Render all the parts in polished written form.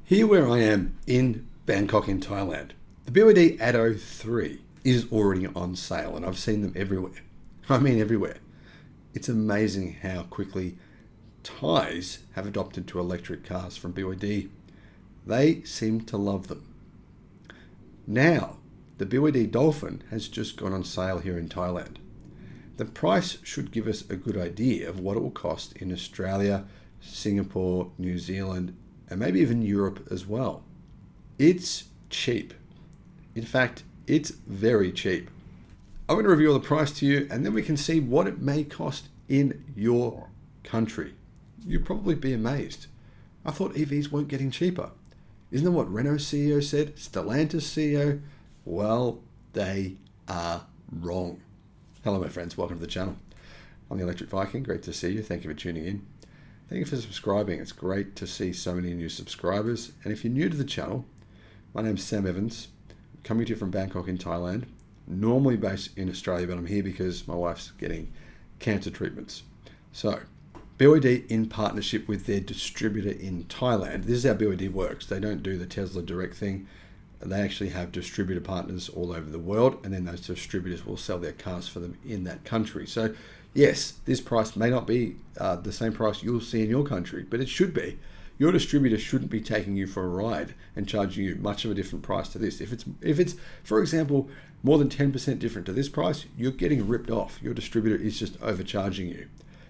Here where I am in Bangkok in Thailand, the BYD Atto 3 is already on sale and I've seen them everywhere. I mean everywhere. It's amazing how quickly Thais have adopted to electric cars from BYD. They seem to love them. Now, the BYD Dolphin has just gone on sale here in Thailand. The price should give us a good idea of what it will cost in Australia, Singapore, New Zealand, and maybe even Europe as well. It's cheap. In fact, it's very cheap. I'm going to reveal the price to you and then we can see what it may cost in your country. You'll probably be amazed. I thought EVs weren't getting cheaper. Isn't that what Renault CEO said? Stellantis CEO? Well, they are wrong. Hello my friends, welcome to the channel. I'm the Electric Viking, great to see you. Thank you for tuning in. Thank you for subscribing. It's great to see so many new subscribers. And if you're new to the channel, my name's Sam Evans, coming to you from Bangkok in Thailand, normally based in Australia, but I'm here because my wife's getting cancer treatments. So, BYD in partnership with their distributor in Thailand. This is how BYD works. They don't do the Tesla direct thing. They actually have distributor partners all over the world, and then those distributors will sell their cars for them in that country. So yes, this price may not be the same price you'll see in your country, but it should be. Your distributor shouldn't be taking you for a ride and charging you much of a different price to this. If it's, for example, more than 10% different to this price, you're getting ripped off. Your distributor is just overcharging you.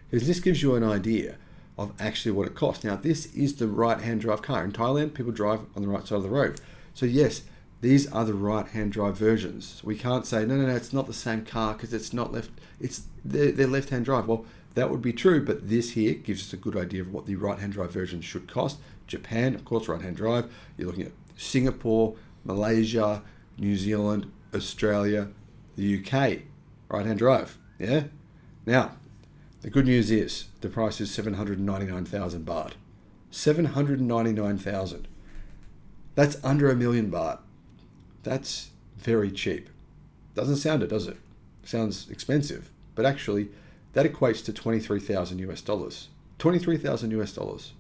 Because this gives you an idea of actually what it costs. Now, this is the right-hand drive car. In Thailand, people drive on the right side of the road. So yes, these are the right-hand drive versions. We can't say, no, it's not the same car because it's not left, they're left-hand drive. Well, that would be true, but this here gives us a good idea of what the right-hand drive version should cost. Japan, of course, right-hand drive. You're looking at Singapore, Malaysia, New Zealand, Australia, the UK, right-hand drive, yeah? Now, the good news is the price is 799,000 baht. 799,000. That's under $1 million baht. That's very cheap. Doesn't sound it, does it? Sounds expensive, but actually that equates to 23,000 US dollars. 23,000 US dollars.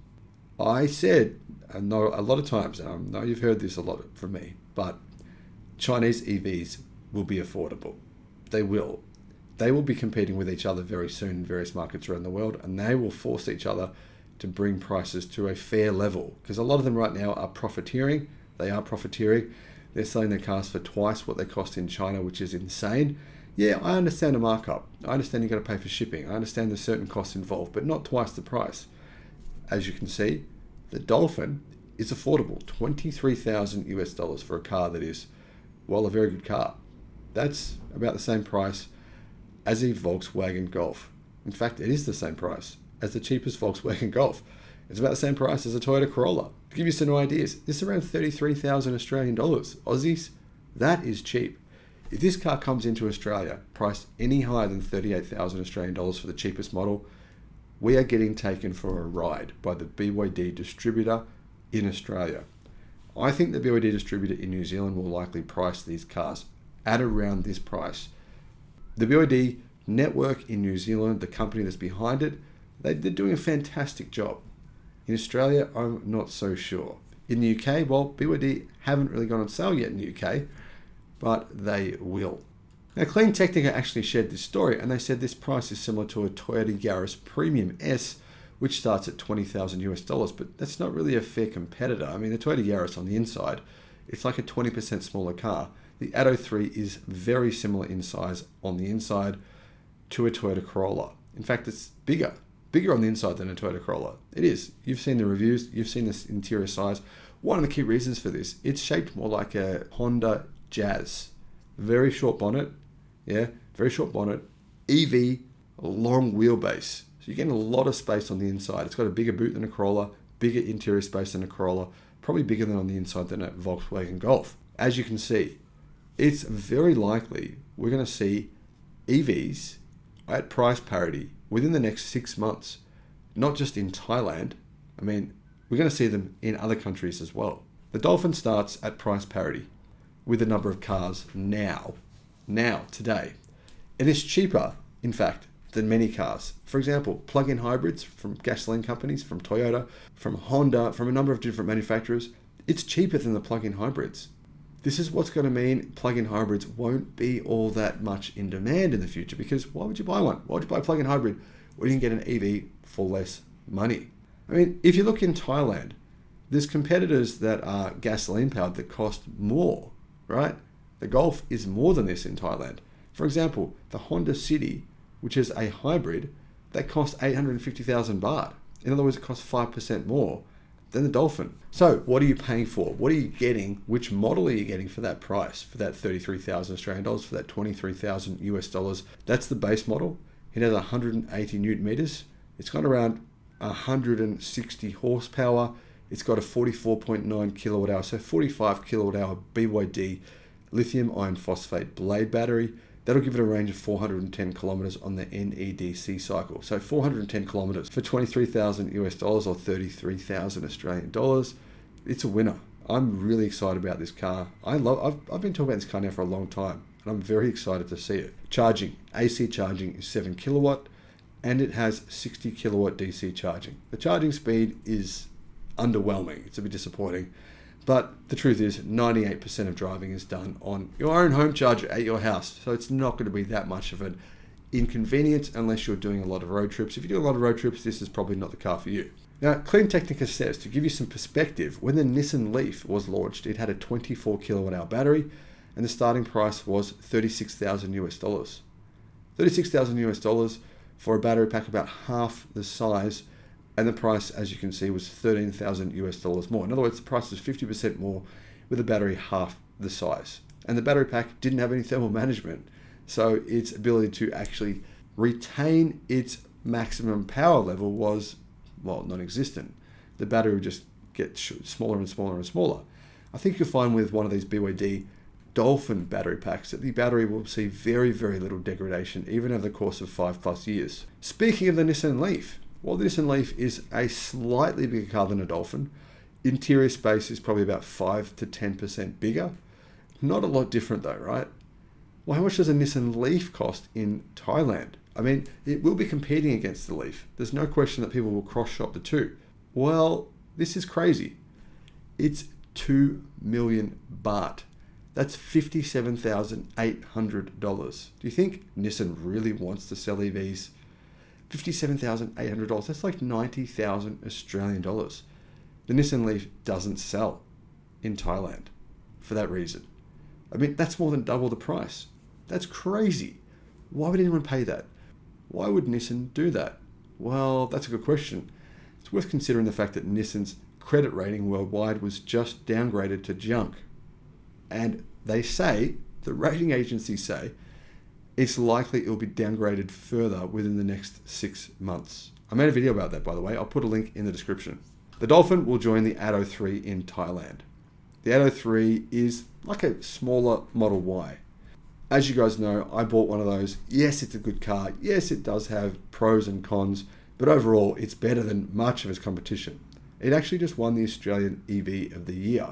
I said, I know a lot of times, and I know you've heard this a lot from me, but Chinese EVs will be affordable. They will. They will be competing with each other very soon in various markets around the world, and they will force each other to bring prices to a fair level. Because a lot of them right now are profiteering. They are profiteering. They're selling their cars for twice what they cost in China, which is insane. Yeah, I understand the markup. I understand you've got to pay for shipping. I understand there's certain costs involved, but not twice the price. As you can see, the Dolphin is affordable. 23,000 US dollars for a car that is, well, a very good car. That's about the same price as a Volkswagen Golf. In fact, it is the same price as the cheapest Volkswagen Golf. It's about the same price as a Toyota Corolla. To give you some ideas, this is around 33,000 Australian dollars. Aussies, that is cheap. If this car comes into Australia, priced any higher than 38,000 Australian dollars for the cheapest model, we are getting taken for a ride by the BYD distributor in Australia. I think the BYD distributor in New Zealand will likely price these cars at around this price. The BYD network in New Zealand, the company that's behind it, they're doing a fantastic job. In Australia, I'm not so sure. In the UK, well, BYD haven't really gone on sale yet in the UK, but they will. Now, Clean Technica actually shared this story, and they said this price is similar to a Toyota Yaris Premium S, which starts at 20,000 US dollars, but that's not really a fair competitor. I mean, the Toyota Yaris on the inside, it's like a 20% smaller car. The Atto 3 is very similar in size on the inside to a Toyota Corolla. In fact, it's bigger on the inside than a Toyota Corolla. It is. You've seen the reviews, you've seen this interior size. One of the key reasons for this, it's shaped more like a Honda Jazz. Very short bonnet, yeah, very short bonnet. EV, long wheelbase. So you're getting a lot of space on the inside. It's got a bigger boot than a Corolla, bigger interior space than a Corolla, probably bigger than on the inside than a Volkswagen Golf. As you can see, it's very likely we're going to see EVs at price parity within the next 6 months, not just in Thailand. I mean, we're going to see them in other countries as well. The Dolphin starts at price parity with the number of cars now, today. And it's cheaper, in fact, than many cars. For example, plug-in hybrids from gasoline companies, from Toyota, from Honda, from a number of different manufacturers, It's cheaper than the plug-in hybrids. This is what's going to mean plug-in hybrids won't be all that much in demand in the future, because why would you buy one? Why would you buy a plug-in hybrid when you can get an EV for less money? I mean, if you look in Thailand, there's competitors that are gasoline powered that cost more, right? The Golf is more than this in Thailand. For example, the Honda City, which is a hybrid, that costs 850,000 baht. In other words, it costs 5% more than the Dolphin. So what are you paying for? What are you getting? Which model are you getting for that price? For that 33,000 Australian dollars, for that 23,000 US dollars? That's the base model. It has 180 Newton meters. It's got around 160 horsepower. It's got a 44.9 kilowatt hour, so 45 kilowatt hour BYD lithium iron phosphate blade battery. That'll give it a range of 410 kilometers on the NEDC cycle. So 410 kilometers for 23,000 US dollars or 33,000 Australian dollars. It's a winner. I'm really excited about this car. I've been talking about this car now for a long time, and I'm very excited to see it. Charging, AC charging is 7 kilowatt, and it has 60 kilowatt DC charging. The charging speed is underwhelming. It's a bit disappointing. But the truth is 98% of driving is done on your own home charger at your house. So it's not going to be that much of an inconvenience unless you're doing a lot of road trips. If you do a lot of road trips, this is probably not the car for you. Now, Clean Technica says, to give you some perspective, when the Nissan Leaf was launched, it had a 24 kilowatt hour battery and the starting price was 36,000 US dollars. 36,000 US dollars for a battery pack about half the size. And the price, as you can see, was 13,000 US dollars more. In other words, the price was 50% more with a battery half the size. And the battery pack didn't have any thermal management. So its ability to actually retain its maximum power level was, well, non-existent. The battery would just get smaller and smaller and smaller. I think you'll find with one of these BYD Dolphin battery packs that the battery will see very, very little degradation, even over the course of 5+ years. Speaking of the Nissan Leaf, while the Nissan Leaf is a slightly bigger car than a Dolphin, interior space is probably about 5 to 10% bigger. Not a lot different though, right? Well, how much does a Nissan Leaf cost in Thailand? I mean, it will be competing against the Leaf. There's no question that people will cross-shop the two. Well, this is crazy. It's 2 million baht. That's $57,800. Do you think Nissan really wants to sell EVs? $57,800. That's like 90,000 Australian dollars. The Nissan Leaf doesn't sell in Thailand for that reason. I mean, that's more than double the price. That's crazy. Why would anyone pay that? Why would Nissan do that? Well, that's a good question. It's worth considering the fact that Nissan's credit rating worldwide was just downgraded to junk. And they say, the rating agencies say, it's likely it will be downgraded further within the next 6 months. I made a video about that, by the way. I'll put a link in the description. The Dolphin will join the Atto 3 in Thailand. The Atto 3 is like a smaller Model Y. As you guys know, I bought one of those. Yes, it's a good car. Yes, it does have pros and cons, but overall, it's better than much of its competition. It actually just won the Australian EV of the Year.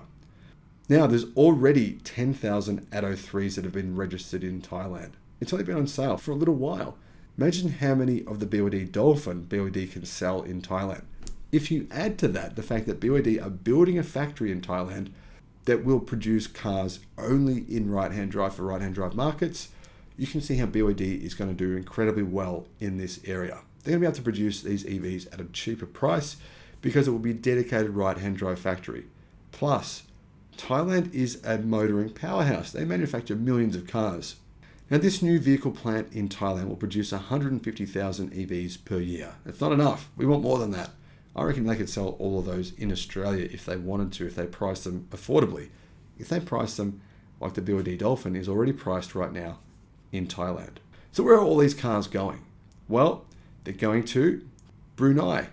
Now, there's already 10,000 Atto 3s that have been registered in Thailand. It's only been on sale for a little while. Imagine how many of the BYD Dolphin BYD can sell in Thailand. If you add to that the fact that BYD are building a factory in Thailand that will produce cars only in right-hand drive for right-hand drive markets, you can see how BYD is going to do incredibly well in this area. They're going to be able to produce these EVs at a cheaper price because it will be a dedicated right-hand drive factory. Plus, Thailand is a motoring powerhouse. They manufacture millions of cars. Now, this new vehicle plant in Thailand will produce 150,000 EVs per year. It's not enough. We want more than that. I reckon they could sell all of those in Australia if they wanted to, if they priced them affordably. If they price them like the BYD Dolphin is already priced right now in Thailand. So where are all these cars going? Well, they're going to Brunei,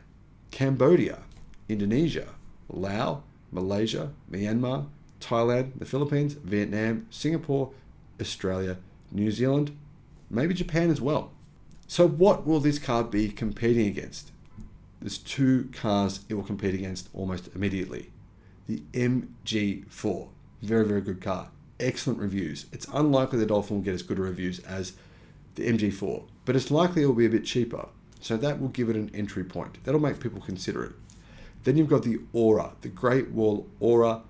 Cambodia, Indonesia, Laos, Malaysia, Myanmar, Thailand, the Philippines, Vietnam, Singapore, Australia, New Zealand, maybe Japan as well. So what will this car be competing against? There's 2 cars it will compete against almost immediately. The MG4, very, very good car. Excellent reviews. It's unlikely the Dolphin will get as good reviews as the MG4, but it's likely it will be a bit cheaper. So that will give it an entry point. That'll make people consider it. Then you've got the Aura, the Great Wall Aura,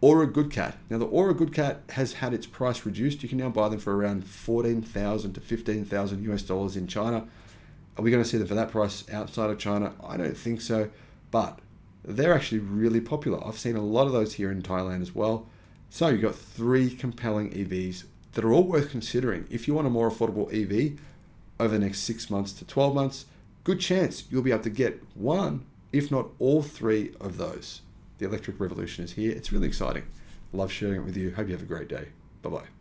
Aura Good Cat. Now, the Aura Good Cat has had its price reduced. You can now buy them for around 14,000 to 15,000 US dollars in China. Are we going to see them for that price outside of China? I don't think so, but they're actually really popular. I've seen a lot of those here in Thailand as well. So you've got 3 compelling EVs that are all worth considering. If you want a more affordable EV over the next 6 months to 12 months, good chance you'll be able to get one, if not all 3 of those. The electric revolution is here. It's really exciting. Love sharing it with you. Hope you have a great day. Bye-bye.